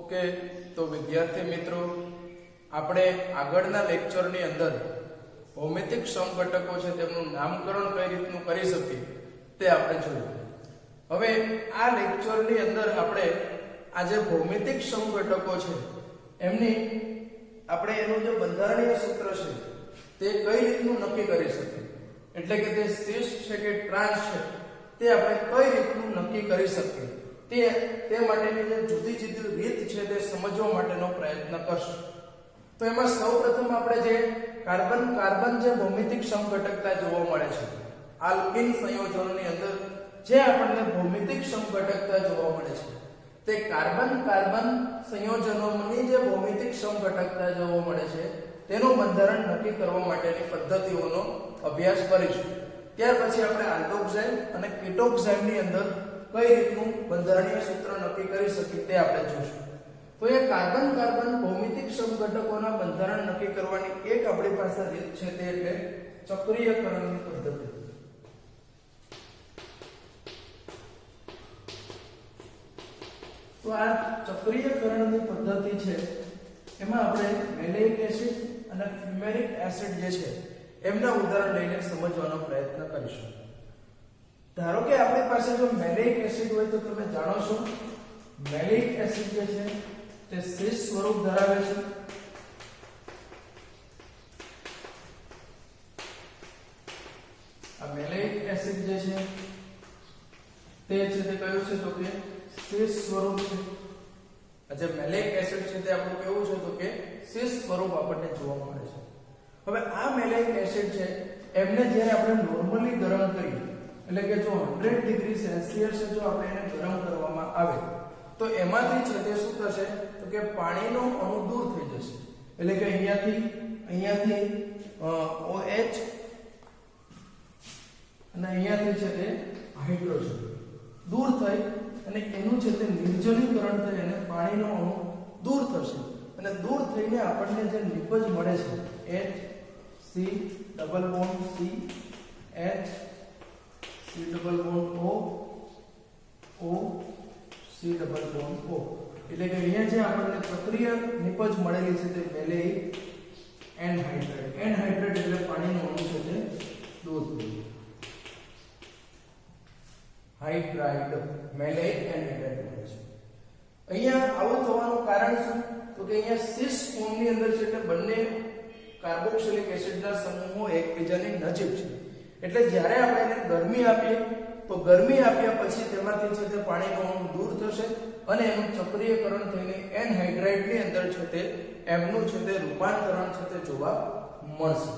Okay, તો વિદ્યાર્થી મિત્રો, આપણે આગળના લેક્ચરની અંદર ભૌમિતિક સમઘટકો છે તેમનું નામકરણ કઈ રીતનું કરી શકીએ તે આપણે જોયું. હવે આ લેક્ચરની અંદર આપણે આ જે ભૌમિતિક સમઘટકો છે એમની આપણે એનું જે બંધારણીય સૂત્ર છે તે કઈ રીતનું નક્કી કરી શકીએ, એટલે કે તે શીર્ષ છે કે ટ્રાન્સ છે તે આપણે કઈ રીતનું નક્કી કરી શકીએ તે માટેની જે જુદી જુદી રીત છે તે સમજવા માટેનો પ્રયત્ન કરશું. તો એમાં સૌપ્રથમ આપણે જે કાર્બન જે ભૌમિતિક સમઘટકતા જોવા મળે છે આલ્કીન સંયોજનોની અંદર જે આપણને ભૌમિતિક સમઘટકતા જોવા મળે છે તે કાર્બન સંયોજનોની જે ભૌમિતિક સમઘટકતા જોવા મળે છે તેનું બંધારણ નક્કી કરવા માટેની પદ્ધતિઓનો અભ્યાસ કરીશું. ત્યાર પછી આપણે આલ્ડોક્સાઇડ અને કીટોક્સાઇડની અંદર કઈ રીતનું બંધારણીય સૂત્ર નક્કી કરી શકીએ તે આપણે જોઈશું. તો એ કાર્બન ભૌમિતિક સમઘટકોના બંધારણ નક્કી કરવાની એક આપણી પાસે રીત છે તે એટલે ચક્રીયકરણની પદ્ધતિ. તો આ ચક્રીયકરણની પદ્ધતિ છે એમાં આપણે મેલેઇક એસિડ અને ફ્યુમેરિક એસિડ જે છે એમના ઉદાહરણ લઈને સમજવાનો પ્રયત્ન કરીશું. ધારો કે આપણી પાસે જો મેલેઇક એસિડ હોય તો તમે જાણો છો મેલેઇક એસિડ જે છે તે શીર્ષ સ્વરૂપ ધરાવે છે. આ મેલેઇક એસિડ જે છે તે કયું છે તો કે શીર્ષ સ્વરૂપ છે. આ જે મેલેઇક એસિડ છે તે આપણું કેવું છે તો કે શીર્ષ સ્વરૂપ આપણને જોવા મળે છે. હવે આ મેલેઇક એસિડ છે એમને જ્યારે આપણે નોર્મલી ગરમ કરીએ, એટલે કે જો 100 ડિગ્રી સેલ્સિયસ જો આપણે એને ગરમ કરવામાં આવે તો એમાંથી છે તે શું થશે તો કે પાણીનો અણુ દૂર થઈ જશે. એટલે કે અહીંયાથી OH અને અહીંયાથી છે તે હાઇડ્રોજન દૂર થઈ અને એનું છે તે નિર્જલીકરણ થઈ અને પાણીનો અણુ દૂર થશે અને દૂર થઈને આપણને જે નિપજ મળે છે H C double bond C H C double bond O C double bond O, એટલે કે અહીંયા જે આપણને ચક્રીય નિપજ મળેલી છે તે મેલેઇક એનહાઇડ્રેટ એટલે પાણીનું અણુ છે તે દૂર થયું. હાઇડ્રાઇડ મેલેઇક એનહાઇડ્રેટ મળે છે. અહીંયા આવું થવાનું કારણ શું તો કે અહીંયા સિસ ફોર્મની અંદર છે એટલે બંને કાર્બોક્સિલિક એસિડના સમૂહો એકબીજાની નજીક છે. એટલે જ્યારે આપણે એને ગરમી આપીએ તો ગરમી આપ્યા પછી તેમાંથી છે તે પાણીનું અણુ દૂર થશે અને એનું ચક્રીયકરણ થઈને એનહાઇડ્રાઇડની અંદર છે તે એમનું છે તે રૂપાંતરણ છે તે જોવા મળશે.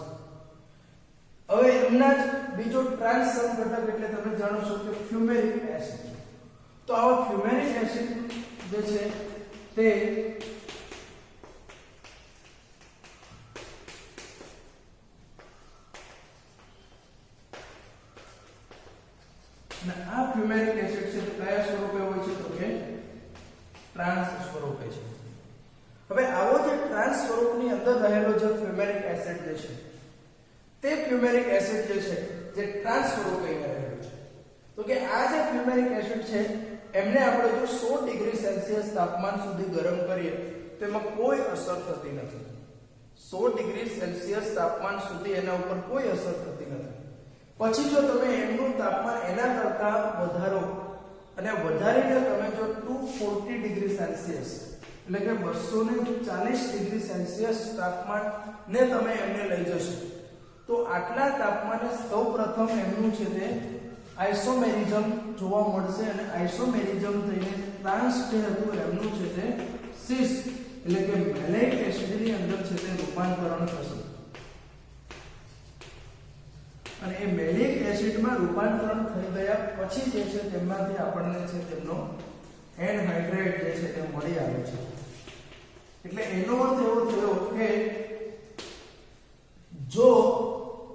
હવે એમના જ બીજો ટ્રાન્સ સમઘટક એટલે તમે જાણો છો કે ફ્યુમેરિક એસિડ. તો આવા ફ્યુમેરિક એસિડ જે છે તે આ ફ્યુમેરિક એસિડ છે કયા સ્વરૂપે હોય છે તો કે ટ્રાન્સ સ્વરૂપે છે. હવે આવો જે ટ્રાન્સ સ્વરૂપની અંદર રહેલો જે ફ્યુમેરિક એસિડ જે છે તે ફ્યુમેરિક એસિડ જે છે જે ટ્રાન્સ સ્વરૂપે રહેલો છે તો કે આ જે ફ્યુમેરિક એસિડ છે એમને આપણે જો 100 ડિગ્રી સેલ્સિયસ તાપમાન સુધી ગરમ કરીએ તેમાં કોઈ અસર થતી નથી. 100 ડિગ્રી સેલ્સિયસ તાપમાન સુધી એના ઉપર કોઈ અસર થતી નથી. પછી જો તમે એમનું તાપમાન એના કરતા વધારો અને વધારીને તમે જો 240 ડિગ્રી સેલ્સિયસ એટલે કે 240 ડિગ્રી સેલ્સિયસ તાપમાન ને તમે એમને લઈ જશો તો આટલા તાપમાને સૌપ્રથમ એમનું છે તે આઇસોમેરિઝમ જોવા મળશે અને આઇસોમેરિઝમ થઈને ટ્રાન્સ જે હતું એમનું છે તે સિસ એટલે કે મેલેઇક એસિડની અંદર છે તે રૂપાંતરણ થશે અને એ મેલેઇક એસિડમાં રૂપાંતરણ થઈ ગયા પછી જે છે તેમાંથી આપણને છે તેમનો એનહાઇડ્રેટ જે છે તે મળી આવે છે. એટલે એનો અર્થ એવો થયો કે જો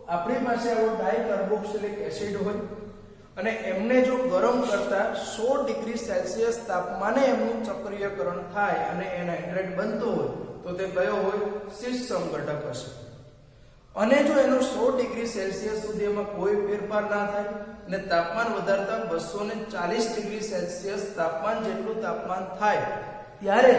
આપણી પાસે આવો ડાઇકાર્બોક્સિલિક એસિડ હોય અને એમને જો ગરમ કરતા 100 ડિગ્રી સેલ્સિયસ તાપમાને એમનું ચક્રીયકરણ થાય અને એનહાઇડ્રેટ બનતો હોય તો તે કયો હોય સિસ સમઘટક હશે. અને જો એનો 100 ડિગ્રી સેલ્સિયસ સુધી એમાં કોઈ ફેરફાર ના થાય અને તાપમાન વધારતા 240 ડિગ્રી સેલ્સિયસ તાપમાન જેટલું તાપમાન થાય ત્યારે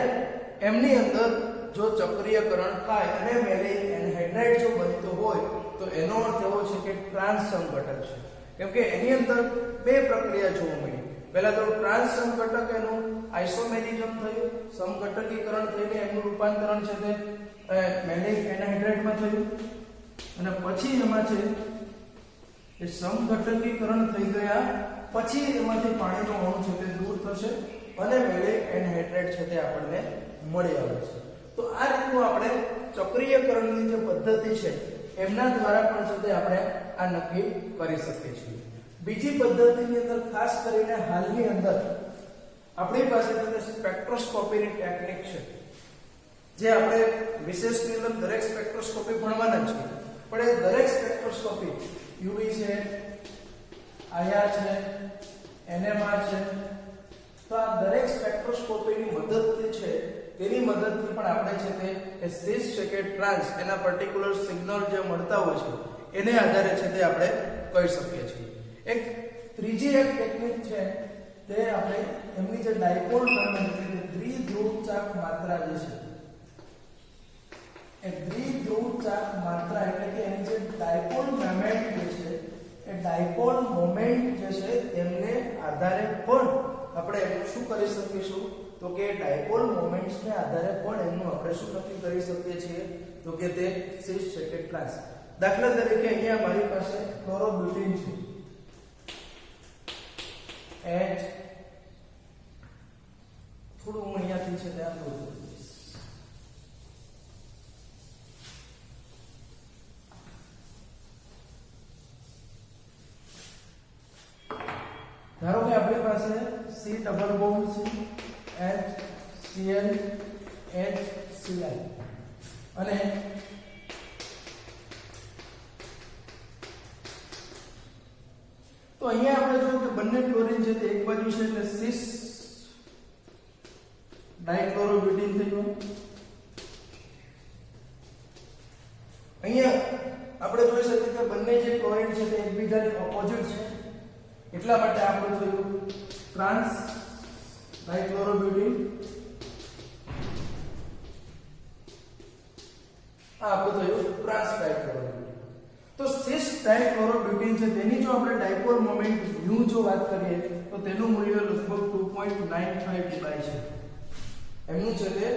એમની અંદર જો ચક્રીયકરણ થાય અને મેલિક એનહાઇડ્રાઇડ જો બનતો હોય તો એનો અર્થ એવો છે કે ટ્રાન્સ સમઘટક છે, કેમ કે એની અંદર બે પ્રક્રિયા જોવા મળી. પહેલા તો ટ્રાન્સ સમઘટક એનું આઇસોમેરિઝમ થયું, સમઘટકીકરણ થઈને એનું રૂપાંતરણ છે તે મેલિક એનહાઇડ્રાઇડમાં થયું અને પછી એમાં છે એ સમઘટકીકરણ થઈ ગયા પછી એમાંથી પાણીનો અણુ છે તે દૂર થશે અને મેલિક એનહાઇડ્રાઇડ છે તે આપણને મળી આવે છે. તો આ રીતનું આપણે ચક્રીયકરણની જે પદ્ધતિ છે એમના દ્વારા પણ છે તે આપણે આ નક્કી કરી શકીએ છીએ. બીજી પદ્ધતિની અંદર ખાસ કરીને હાલની અંદર આપણી પાસે સ્પેક્ટ્રોસ્કોપીની ટેકનિક છે, જે આપણે વિશેષની અંદર દરેક સ્પેક્ટ્રોસ્કોપી ભણવાના છે, પણ એ દરેક સ્પેક્ટ્રોસ્કોપી યુવી છે, આઈઆર છે, એનએમઆર છે, તો આ દરેક સ્પેક્ટ્રોસ્કોપીની મદદથી છે તેની મદદથી પણ આપણે છે તે સિસ છે કે ટ્રાન્સ એના પર્ટિક્યુલર સિગ્નલ જે મળતા હોય છે એને આધારે છે તે આપણે કહી શકીએ છીએ. એક ત્રીજી એક ટેકનિક છે તે આપણે એમની જે ડાયપોલ મોમેન્ટ એટલે કે દ્વિધ્રુવ ચાક માત્રા જે છે એ દ્વિધ્રુવ ચાક માત્રા એટલે કે એની જે ડાયપોલ મોમેન્ટ જે છે એ ડાયપોલ મોમેન્ટ જે છે તેમને આધારે પણ આપણે એનું શું કરી શકીશું તો કે ડાયપોલ મોમેન્ટ્સને આધારે પણ એનું આપણે શું નક્કી કરી શકીએ છીએ તો કે તે સિસ છે કે ટ્રાન્સ. દાખલા તરીકે અહીંયા મારી પાસે ક્લોરોબ્યુટીન છે H થોડું હું અહીંયાથી છે ત્યાં દૂર કરીશ. ધારો કે આપણી પાસે C ડબલ બોન્ડ છે HCl HCl અને તો અહીંયા આપણે જો કે બંને ક્લોરીન છે તે એક બાજુ છે એટલે સિસ ડાઇક્લોરોબ્યુટીન થયું. અહીંયા આપણે જોઈ શકીએ કે બંને જે ક્લોરીન છે તે એકબીજાની ઓપોઝિટ છે, એટલા માટે આપણે થયું ટ્રાન્સ ડાઇક્લોરોબ્યુટીન. આ આપણું થયું ટ્રાન્સ ડાઇક્લોરોબ્યુટીન. તો સિસ ડાઇક્લોરોબ્યુટીન છે તેની જો આપણે ડાયપોલ મોમેન્ટ u જો વાત કરીએ તો તેનું મૂલ્ય લગભગ 2.95 ડીબાઈ છે. એમનું છે તે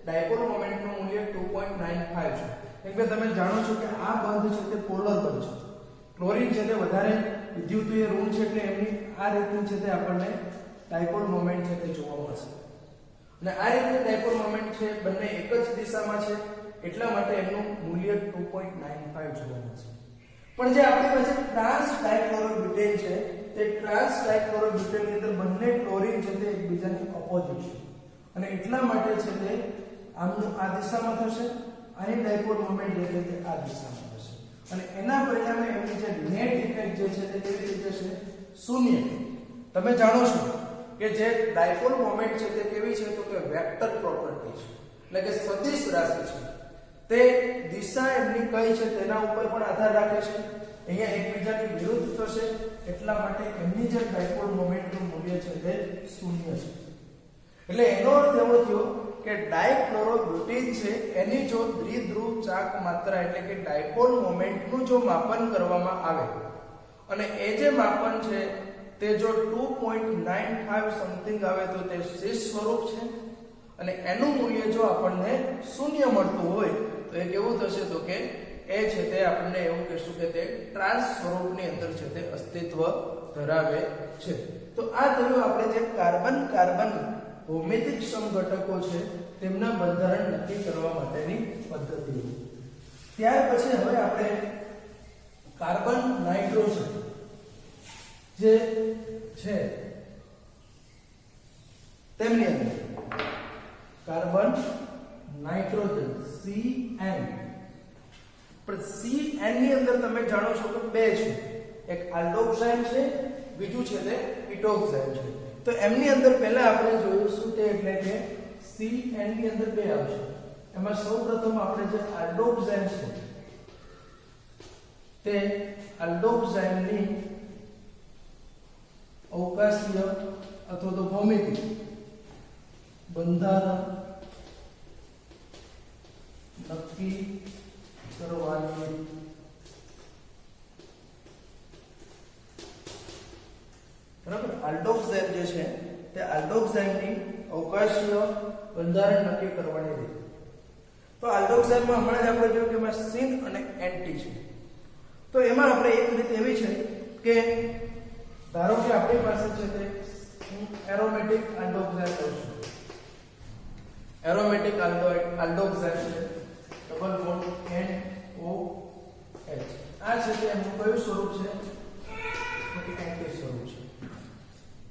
ડાયપોલ મોમેન્ટનું મૂલ્ય 2.95 છે. કેમ કે તમે જાણો છો કે આ બંધ છે તે પોલર બંધ છે. ક્લોરીન છે તે વધારે વિદ્યુતીય ઋણ છે એટલે એમની આ રીતની છે તે આપણને ડાયપોલ મોમેન્ટ છે તે જોવા મળશે. અને આ રીતની ડાયપોલ મોમેન્ટ છે બંને એક જ દિશામાં છે એટલા માટે એનું મૂલ્ય 2.95 જોવા મળશે. પણ જે આપણી પાસે ટ્રાન્સ ડાઇક્લોરોબ્યુટેન છે તે ટ્રાન્સ ડાઇક્લોરોબ્યુટેન ની અંદર બંને ક્લોરીન છે તે એકબીજાની ઓપોઝિટ છે અને એટલા માટે છે તે આમનું આ દિશામાં થશે, આની ડાયપોલ મોમેન્ટ એટલે કે આ દિશામાં થશે અને એના પરિણામે એમની જે નેટ ઇફેક્ટ જે છે તે કેવી રીતે છે શૂન્ય. તમે જાણો છો કે જે ડાયપોલ મોમેન્ટ છે તે કેવી છે તો કે વેક્ટર પ્રોપર્ટી છે, એટલે કે સદિશ રાશિ છે. તે દિશા એમની કઈ છે તેના ઉપર પણ આધાર રાખે છે. અહીંયા એકબીજાની વિરુદ્ધ થશે એટલા માટે એમની જે ડાયપોલ મોમેન્ટનું મૂલ્ય છે તે શૂન્ય છે. એટલે એનો અર્થ એવો થયો કે ડાયક્લોરોબ્યુટીન છે એની જો દ્વિધ્રુવ ચાક માત્રા એટલે કે ડાયપોલ મોમેન્ટનું જો માપન કરવામાં આવે અને એ જે માપન છે તે જો 2.95 સમથિંગ આવે તો તે સિસ સ્વરૂપ છે અને એનું મૂલ્ય જો આપણને શૂન્ય મળતું હોય તો એ કેવું થશે તો કે એ છે તે આપણને એવું કહેશું કે તે ટ્રાન્સ સ્વરૂપની અંદર છે તે અસ્તિત્વ ધરાવે છે. તો આ થયું આપણે જે કાર્બન કાર્બન ભૌમિતિક સમઘટકો છે તેમના બંધારણ નક્કી કરવા માટેની પદ્ધતિઓ. ત્યાર પછી હવે આપણે કાર્બન નાઇટ્રોજન જે છે તેમની અંદર કાર્બન નાઇટ્રોજન CN, પણ CN ની અંદર તમે જાણો છો કે બે છે, એક આલ્ડોક્સાઇન છે, બીજું છે તે ઇટોક્સાઇન છે. તો એમની અંદર પહેલા આપણે જોઈશું તે એટલે કે CN ની અંદર બે આવશે. એમાં સૌપ્રથમ આપણે જે આલ્ડોક્સાઇન છે તે આલ્ડોક્સાઇનની અવકાશીય અથવા તો ભૌમિતિક બંધારણ નક્કી કરવાની બરાબર આલ્ડોક્સાઇમ જે છે તે આલ્ડોક્સાઇમની અવકાશીય બંધારણ નક્કી કરવાની રીત તો આલ્ડોક્સાઇમમાં હમણાં જ આપણે જોયું કે એમાં સિન અને એન્ટી છે તો એમાં આપણે એક રીત એવી છે કે ધારો કે આપણી પાસે છે તે એરોમેટિક આલ્ડોક્સાઇમ લઉં છું એરોમેટિક આલ્ડોક્સાઇમ છે ડબલ બોન્ડ NOH આ છે તે એનું કયું સ્વરૂપ છે એન્ટી સ્વરૂપ છે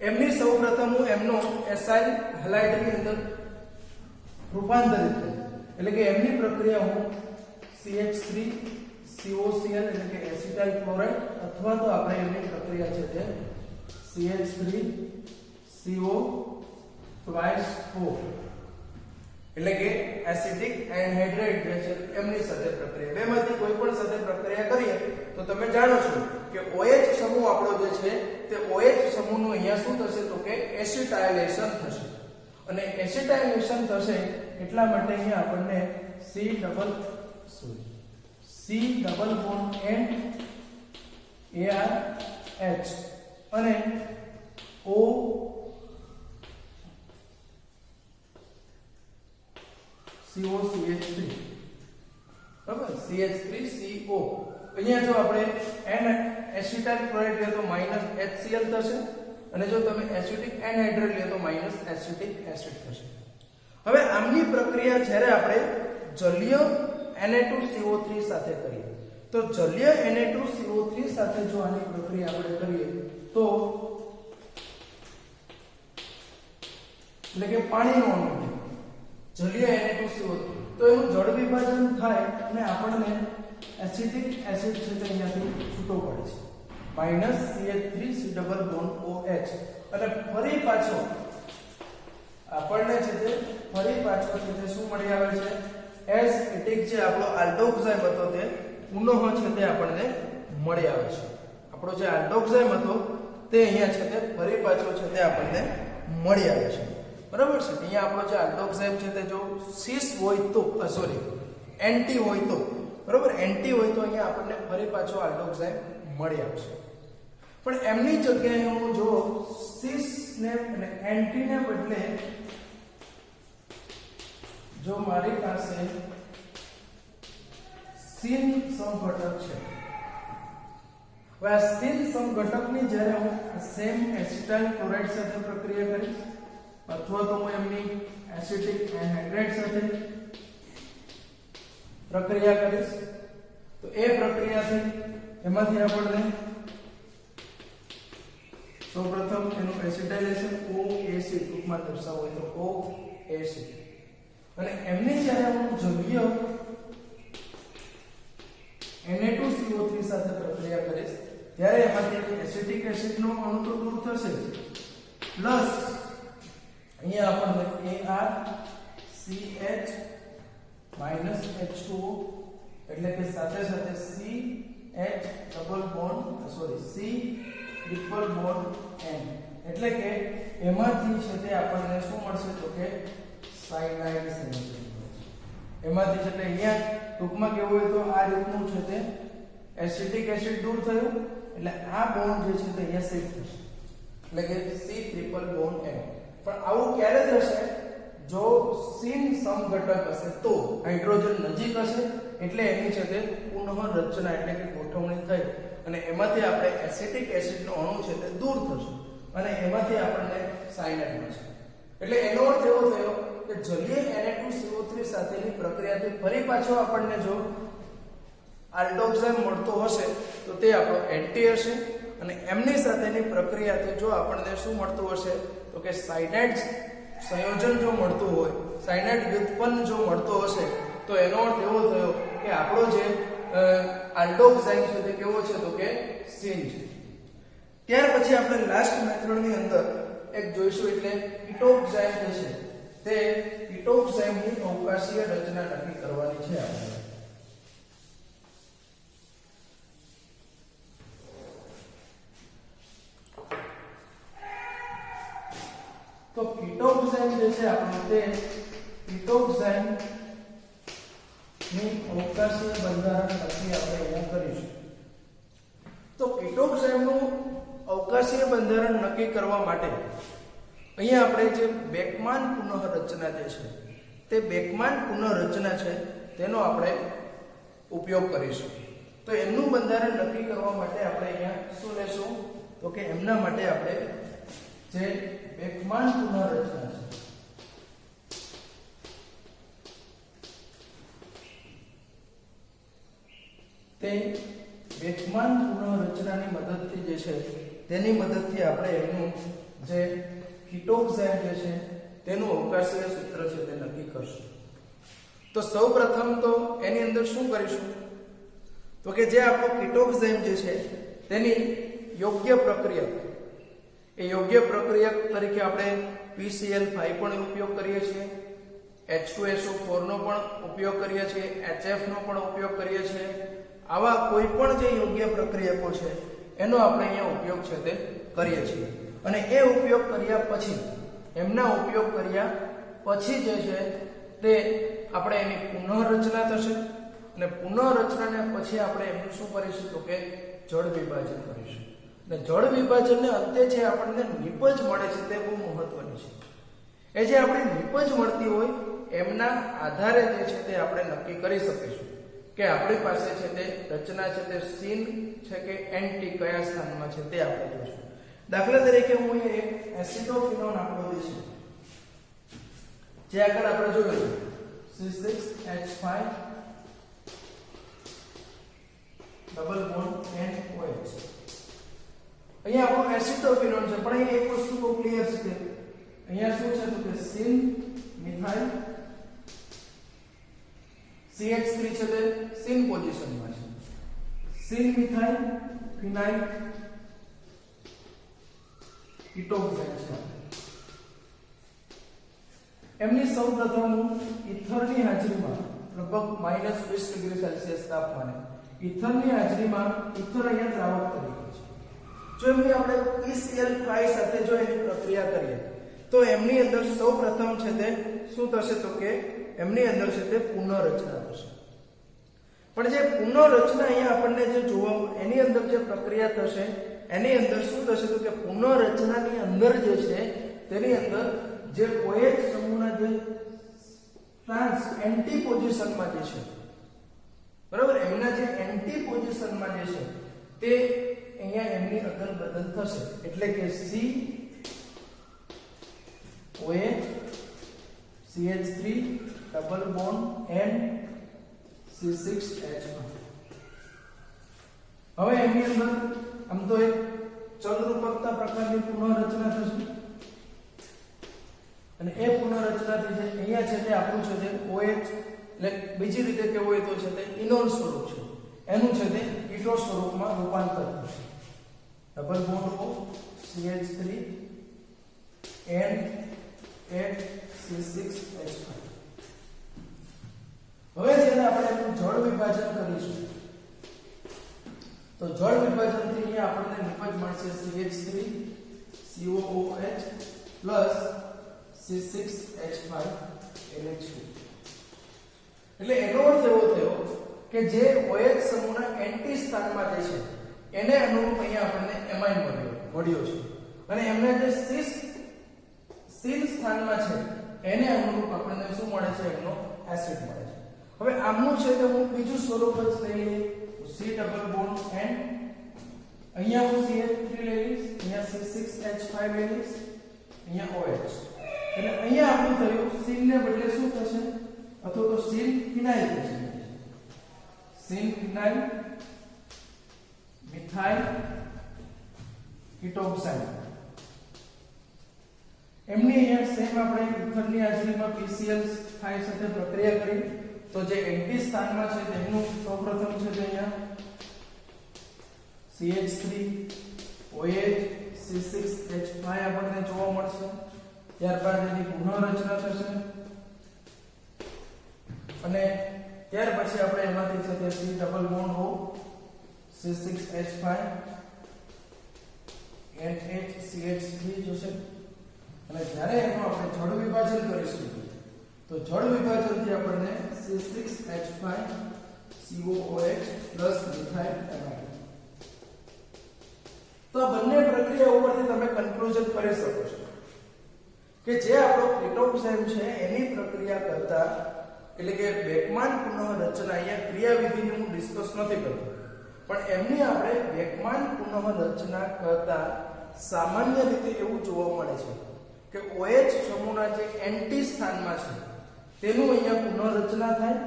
એમની સૌપ્રથમ હું એમનો એસાઇલ હેલાઇડની અંદર રૂપાંતરિત કરું એટલે કે એમની પ્રક્રિયા હું CH3COCl એટલે કે એસિટાઇલ ક્લોરાઇડ અથવા તો આપણે એમની પ્રક્રિયા છે તે CH3CO twice O એટલે કે એસિડિક એન્હાઇડ્રેટ જે છે એમની સાથે પ્રક્રિયા બેમાંથી કોઈ પણ સાથે પ્રક્રિયા કરીએ તો તમે જાણો છો કે OH સમૂહ આપણો જે છે તે OH સમૂહનું અહીંયા શું થશે તો કે એસિટાઇલેશન થશે અને એસિટાઇલેશન થશે એટલા માટે અહીંયા આપણને C double bond N AR H અને O COCH3 બરાબર CH3CO અહીંયા જો આપણે N એસિટાઇલ ક્લોરાઇડ લે તો -HCl થશે અને જો તમે એસિડિક એન્હાઇડ્રેટ લે તો એસિટિક એસિડ થશે હવે આમની પ્રક્રિયા જ્યારે આપણે જલીય Na2CO3 સાથે કરીએ તો જલીય Na2CO3 સાથે જો આની પ્રક્રિયા આપણે કરીએ તો એટલે કે પાણીનો અણુ જલીય Na2CO3 તો એનું જળ વિભાજન થાય અને આપણને એસિટિક એસિડ છે તે અહીંયાથી છૂટો પડે છે -CH3C ડબલ બોન્ડ OH અને ફરી પાછો આપણને છે તે ફરી પાછો છે તે શું મળી આવે છે એસિટિક જે આપણો આલ્ડોક્સાઇમ હતો તે પુનઃ છે તે આપણને મળી આવે છે આપણો જે આલ્ડોક્સાઇમ હતો તે અહીંયા છે તે ફરી પાછો છે તે આપણને મળી આવે છે બરાબર છે અહીંયા આપણો જે આલ્ડોક્સાઇમ છે તે જો સિસ હોય તો સોરી એન્ટી હોય તો બરાબર એન્ટી હોય તો અહીંયા આપણને ફરી પાછો આલ્ડોક્સાઇમ મળી આવશે પણ એમની જગ્યાએ હું જો સિસ ને અને એન્ટી ને બદલે જો મારી પાસે સિન સમઘટક છે હવે આ સિન સમઘટકની જ્યારે હું સેમ એસિટાઇલ ક્લોરાઇડ સાથે પ્રક્રિયા કરીશ અથવા તો હું એમની એસિટિક એન્હાઇડ્રેટ સાથે પ્રક્રિયા કરીશ તો એ પ્રક્રિયાથી એમાંથી આપણને સૌપ્રથમ એનું એસિટાઇલેશન OAC ટૂંકમાં દર્શાવો હોય તો OAC અને એમની જ્યારે હું જલીય Na2CO3 સાથે પ્રક્રિયા કરીશ ત્યારે એમાંથી એસિટિક એસિડનો અણુ તો દૂર થશે પ્લસ અહીંયા આપણને ArCH H2O એટલે કે સાથે સાથે CH double bond C triple bond N એટલે કે એમાંથી છે તે આપણને શું મળશે તો કે સાયનાઇડ સંયોજન એમાંથી છે એટલે અહીંયા ટૂંકમાં કેવું હોય તો આ રીતનું છે તે એસિટિક એસિડ દૂર થયું એટલે આ બોન્ડ જે છે તે અહીંયા શિફ્ટ થશે એટલે કે C ટ્રિપલ બોન્ડ N પણ આવું ક્યારે થશે જો સિન સમઘટક હશે તો હાઇડ્રોજન નજીક હશે એટલે એની છે તે પુનઃ રચના એટલે કે ગોઠવણી થઈ અને એમાંથી આપણે એસિટિક એસિડનો અણુ છે તે દૂર થશે અને એમાંથી આપણને સાયનાઇડ મળશે એટલે એનો અર્થ એવો થયો કે જલીય Na2CO3 સાથેની પ્રક્રિયાથી ફરી પાછો આપણને જો આલ્ડોક્સાઇમ મળતો હશે તો તે આપણો એન્ટી હશે અને એમની સાથેની પ્રક્રિયાથી જો આપણને શું મળતું હશે તો કે સાયનાઇડ સંયોજન જો મળતું હોય સાયનાઇડ વ્યુત્પન્ન જો મળતો હશે તો એનો અર્થ એવો થયો કે આપણો જે આલ્ડોક્સાઇમ છે તે કેવો છે તો કે સિન છે ત્યાર પછી આપણે લાસ્ટ મેથડની અંદર એક જોઈશું એટલે કીટોક્સાઇમ જે છે તે કીટોક્સાઇમની અવકાશીય રચના નક્કી કરવાની છે આપણે તો કીટોક્સાઇન જે છે આપણું તે કીટોક્સાઇન ની અવકાશીય બંધારણ નક્કી આપણે અહીંયા કરીશું. તો કીટોક્સાઇન નું અવકાશીય બંધારણ નક્કી કરવા માટે અહીંયા આપણે જે બેકમાન પુનઃરચના જે છે તે બેકમાન પુનઃરચના છે તેનો આપણે ઉપયોગ કરીશું. તો એમનું બંધારણ નક્કી કરવા માટે આપણે અહીંયા શું લેશું તો કે એમના માટે આપણે જે બેકમાન પુનઃરચના છે તે બેકમાન પુનઃરચનાની મદદથી જે છે તેની મદદથી આપણે એમનું જે કીટોક્સાઇન જે છે તેનું અવકાશીય સૂત્ર છે તે નક્કી કરશું. તો સૌપ્રથમ તો એની અંદર શું કરીશું તો કે જે આપણો કીટોક્સાઇન જે છે તેની યોગ્ય પ્રક્રિયા એ યોગ્ય પ્રક્રિયા તરીકે આપણે PCl5 પણ ઉપયોગ કરીએ છીએ, H2SO4 નો પણ ઉપયોગ કરીએ છીએ, HF નો પણ ઉપયોગ કરીએ છીએ. આવા કોઈ પણ જે યોગ્ય પ્રક્રિયકો છે એનો આપણે અહીંયા ઉપયોગ છે તે કરીએ છીએ. અને એ ઉપયોગ કર્યા પછી એમના ઉપયોગ કર્યા પછી જે છે તે આપણે એની પુનઃરચના થશે અને પુનઃરચનાને પછી આપણે એનું શું કરીશું તો કે જળ વિભાજન કરીશું. અને જળ વિભાજનને અંતે જે આપણને નિપજ મળે છે તે બહુ મહત્વની છે. એ જે આપણે નિપજ મળતી હોય એમના આધારે જે છે તે આપણે નક્કી કરી શકીશું કે આપણી પાસે છે તે રચના છે તે સીન છે કે એન્ટી કયા સ્થાનમાં છે તે આપણે જોઈશું. દાખલા તરીકે હું એક એસિડોફિનોન આપો છે જે આગળ આપણે જોયું C6H5 ડબલ બોન્ડ NOH. અહીંયા આપણો એસિડોફિનોન છે પણ અહીંયા એક વસ્તુ બહુ ક્લિયર છે કે અહીંયા શું છે તો કે સીન મિથાઇલ CH3 છે તે સીન પોઝિશનમાં છે. સીન મિથાઇલ ફિનાઇલ કીટોક્સાઇન છે. એમની સૌપ્રથમ ઇથરની હાજરીમાં લગભગ -20 ડિગ્રી સેલ્સિયસ તાપમાને ઇથરની હાજરીમાં ઇથર અહીંયા દ્રાવક તરીકે છે. જો એમની આપણે PCl5 સાથે જો એની પ્રક્રિયા કરીએ તો એમની અંદર સૌપ્રથમ છે તે શું થશે તો કે એમની અંદર છે તે પુનઃરચના થશે. પણ જે પુનઃરચના અહીંયા આપણને જે જોવા એની અંદર જે પ્રક્રિયા થશે એની અંદર શું થશે તો કે પુનઃરચનાની અંદર જે છે તેની અંદર જે OH સમૂહના જે ટ્રાન્સ એન્ટી પોઝિશનમાં જે છે બરાબર એમના જે એન્ટી પોઝિશનમાં જે છે તે અહીંયા એમની અદલ બદલ થશે. એટલે કે C OH CH3 double bond N C6H5. હવે એની અંદર આમ તો એક ચલરૂપકતા પ્રકારની પુનઃરચના થશે અને એ પુનઃરચનાથી જે અહીંયા છે તે આપણું છે તે OH એટલે બીજી રીતે કેવું હોય તો છે તે ઇનોલ સ્વરૂપ છે એનું છે તે કીટો સ્વરૂપમાં રૂપાંતર થશે. Double bond O CH3 N C6H5. હવે જેને આપણે જળ વિભાજન કરીશું તો જળ વિભાજનથી અહીંયા આપણને નિપજ મળશે CH3 COOH C6H5 NH2. એટલે એનો અર્થ એવો થયો કે જે OH સમૂહના એન્ટી સ્થાનમાં જે છે એને અનુરૂપ અહીંયા આપણને એમાઇન મળ્યો છે અને એમને જે સીન સ્થાનમાં છે એને અનુરૂપ આપણને શું મળે છે એમનો એસિડ મળે છે. હવે આમનું છે કે હું બીજું સ્વરૂપ જ લઈ લઈએ C ડબલ બોન્ડ N અહીંયા હું CH3 લઈ લઈશ અહીંયા C6H5 લઈ લઈશ અહીંયા OH. એટલે અહીંયા આપણું થયું સીન ને બદલે શું થશે અથવા તો સીન ફિનાઇલ થશે. સીન ફિનાઇલ મિથાઇલ કીટોક્સાઇન. એમની અહીંયા સેમ આપણે ઇથરની હાજરીમાં PCl5 સાથે પ્રક્રિયા કરી તો જે એન્ટી સ્થાનમાં છે તેમનું સૌપ્રથમ છે તે અહીંયા CH3 OH C6H5 આપણને જોવા મળશે. ત્યારબાદ એની પુનઃરચના થશે અને ત્યાર પછી આપણે એમાંથી છે તે C double bond O C6H5 NHCH3 જોશે અને જ્યારે એનું આપણે જળ વિભાજન કરીશું તો જળ વિભાજનથી આપણને C6H5COOH મિથાઇલ એમાઇડ. તો આ બંને પ્રક્રિયા ઉપરથી તમે કન્ક્લુઝન કરી શકો છો કે જે આપણો કેટોક્સાઇમ છે એની પ્રક્રિયા કરતા એટલે કે બેકમાન પુનઃરચના અહીંયા ક્રિયાવિધિની હું ડિસ્કસ નથી કરતો પણ એમની આપણે બેકમાન પુનઃરચના કરતા સામાન્ય રીતે એવું જોવા મળે છે કે OH સમૂહના જે એન્ટી સ્થાનમાં છે તેનું અહીંયા પુનઃરચના થાય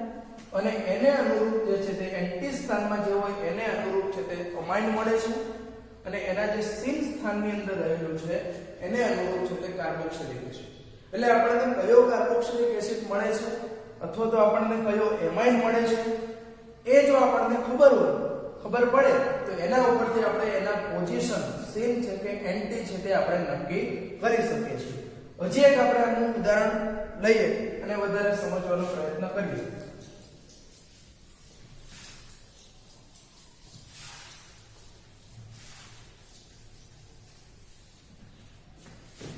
અને એને અનુરૂપ જે છે તે એન્ટી સ્થાનમાં જે હોય એને અનુરૂપ છે તે અમાઇન મળે છે અને એના જે સિન સ્થાનની અંદર રહેલું છે એને અનુરૂપ છે તે કાર્બોક્સિલિક એસિડ. એટલે આપણને કયો કાર્બોક્સિલિક એસિડ મળે છે અથવા તો આપણને કયો એમાઇન મળે છે એ જો આપણને ખબર પડે તો એના ઉપરથી આપણે એના પોઝિશન સિન છે કે એન્ટી છે તે આપણે નક્કી કરી શકીએ છીએ. હજી એક આપણે આનું ઉદાહરણ લઈએ અને વધારે સમજવાનો પ્રયત્ન કરીએ.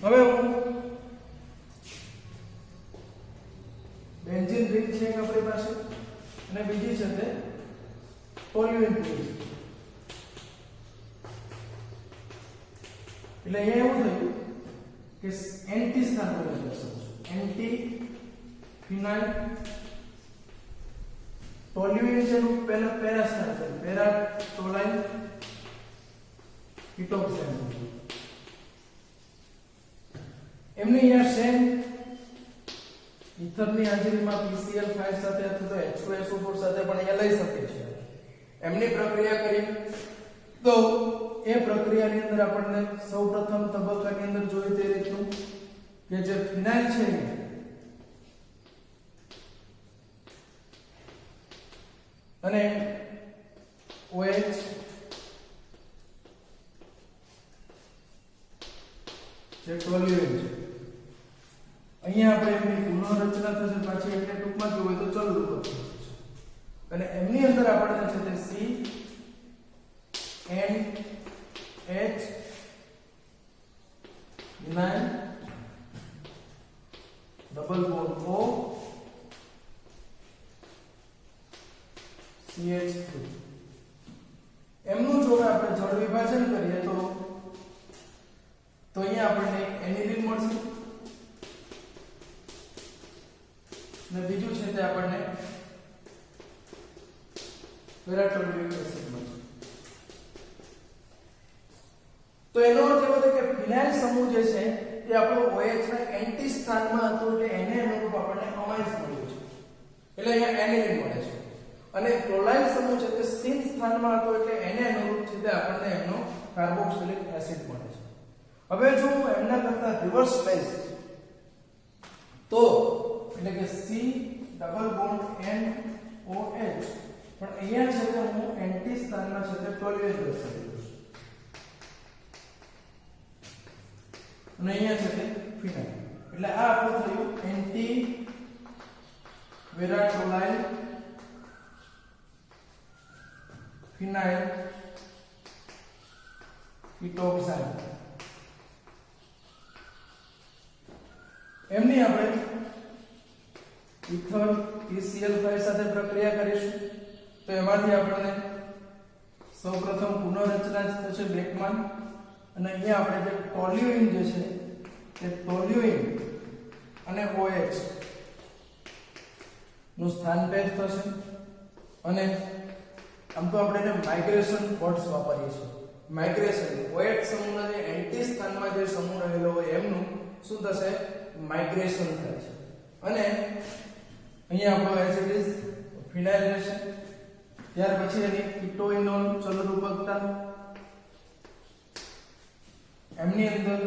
હવે હું બેન્ઝીન રિંગ છે આપણી પાસે અને બીજી છે તે ટોલ્યુએન રિંગ. એટલે અહીંયા એવું થયું કે એન્ટી સ્થાન પર લખશું એન્ટી ફિનાઇલ ટોલ્યુએન છે નું પહેલા પેરા સ્થાન છે પેરા ટોલાઇન કિટોક્સાઇન એમની અહીંયા સેમ ઇથરની હાજરીમાં PCl5 સાથે અથવા તો H2SO4 સાથે પણ અહીંયા લઈ શકીએ છીએ. એમની પ્રક્રિયા કરી તો એ પ્રક્રિયાની અંદર આપણને સૌપ્રથમ તબક્કાની અંદર જોઈ તે રીતનું કે જે ફિનાઇલ છે અને OH જે ટોલ્યુએન છે અહીંયા આપણે એમની પુનઃરચના થશે પાછી એટલે ટૂંકમાં જોવે તો ચલ રૂપ છે અને એમની અંદર આપણને છે તે CNH vinyl double bond O CH3 એમનું જો આપણે જળ વિભાજન કરીએ તો અહીંયા આપણને એનિલિન મળશે અને બીજું છે તે આપણને પેરાટોલ્યુઇક એસિડ મળશે. તો એનો અર્થ એવો છે કે ફિનાઇલ સમૂહ જે છે તે આપણો OH ના એન્ટી સ્થાનમાં હતો એટલે એને અનુરૂપ આપણને અમાઇન્સ મળ્યું છે એટલે અહીંયા એનિલિન મળે છે અને ક્લોરાઇડ સમૂહ છે તે સિન સ્થાનમાં હતો એટલે એને અનુરૂપ છે તે આપણને એમનો કાર્બોક્સિલિક એસિડ મળે છે. હવે જો હું એમના કરતા રિવર્સ લઈશ તો એટલે કે C ડબલ બોન્ડ NOH પણ અહીંયા છે કે હું એન્ટી સ્થાનમાં છે તે ટોલ્યુએન દર્શાવી દઉં છું અને અહીંયા છે તે ફિનાઇલ. એટલે આ આપણું થયું એન્ટી વેરાટોલાઇલ ફિનાઇલ કિટોક્સાઇન. એમની આપણે ઇથર PCl5 સાથે પ્રક્રિયા કરીશું તો એમાંથી આપણને સૌપ્રથમ પુનઃરચના થશે બેકમાન અને અહીંયા આપણે જે ટોલ્યુઇન જે છે તે ટોલ્યુઇન અને OH નું સ્થાનભેદ થશે અને આમ તો આપણે એને માઇગ્રેશન વર્ડ્સ વાપરીએ છીએ. માઇગ્રેશન OH સમૂહના જે એન્ટી સ્થાનમાં જે સમૂહ રહેલો હોય એમનું શું થશે માઇગ્રેશન થાય છે અને અહીંયા આપણો એસિડ ઇઝ ફિનાઇલ રહેશે. ત્યાર પછી એની કીટોઇનોલ ચલરૂપકતા એમની અંદર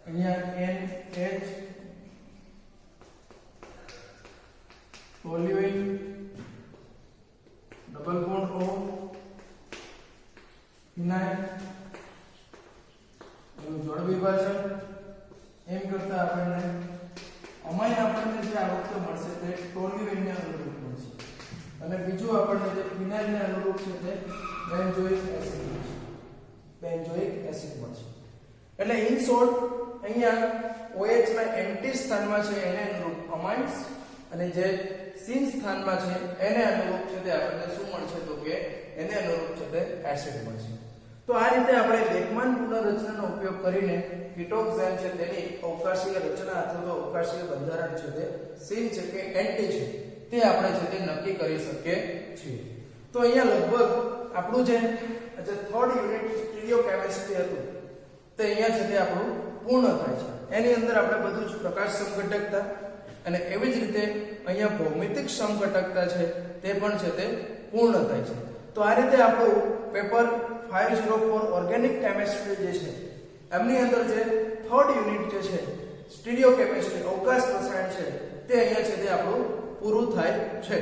અહીંયા NH toluene double bond O ફિનાઇલ જળ વિભાજન એમ કરતા આપણને અમાઇન આપણને જે આ વખતે મળશે તે ટોલ્યુઇન ને અનુરૂપ મળશે અને બીજું આપણને જે ફિનાઇલ ને અનુરૂપ છે તે બેન્ઝોઇક એસિડ મળશે. એટલે ઇન શોર્ટ અહીંયા OH ના એમ્પ્ટી સ્થાનમાં છે એને અનુરૂપ અમાઇન્સ અને જે સીન સ્થાનમાં છે એને અનુરૂપ છે તે આપણને શું મળશે તો કે એને અનુરૂપ છે તે એસિડ મળશે. તો આ રીતે આપણે બેકમાન પુનર્રચનાનો ઉપયોગ કરીને કીટોક્સાઇન છે તેની અવકાશીય રચના અથવા તો અવકાશીય બંધારણ છે તે સીન છે કે એન્ટી છે તે આપણે છે તે નક્કી કરી શકીએ છીએ. તો અહીંયા લગભગ આપણું જે થર્ડ યુનિટ સ્ટીરિયોકેમિસ્ટ્રી હતું તે અહીંયા છે તે આપણું પૂર્ણ થાય છે. એની અંદર આપણે બધું જ પ્રકાશ સમઘટકતા અને એવી જ રીતે અહીંયા ભૌમિતિક સમઘટકતા છે તે પણ છે તે પૂર્ણ થાય છે. તો આ રીતે આપણું પેપર 504 ઓર્ગેનિક કેમિસ્ટ્રી જે છે એમની અંદર જે થર્ડ યુનિટ જે છે સ્ટીરિયોકેમિસ્ટ્રી અવકાશ રસાયણ છે તે અહીંયા છે તે આપણું પૂરું થાય છે.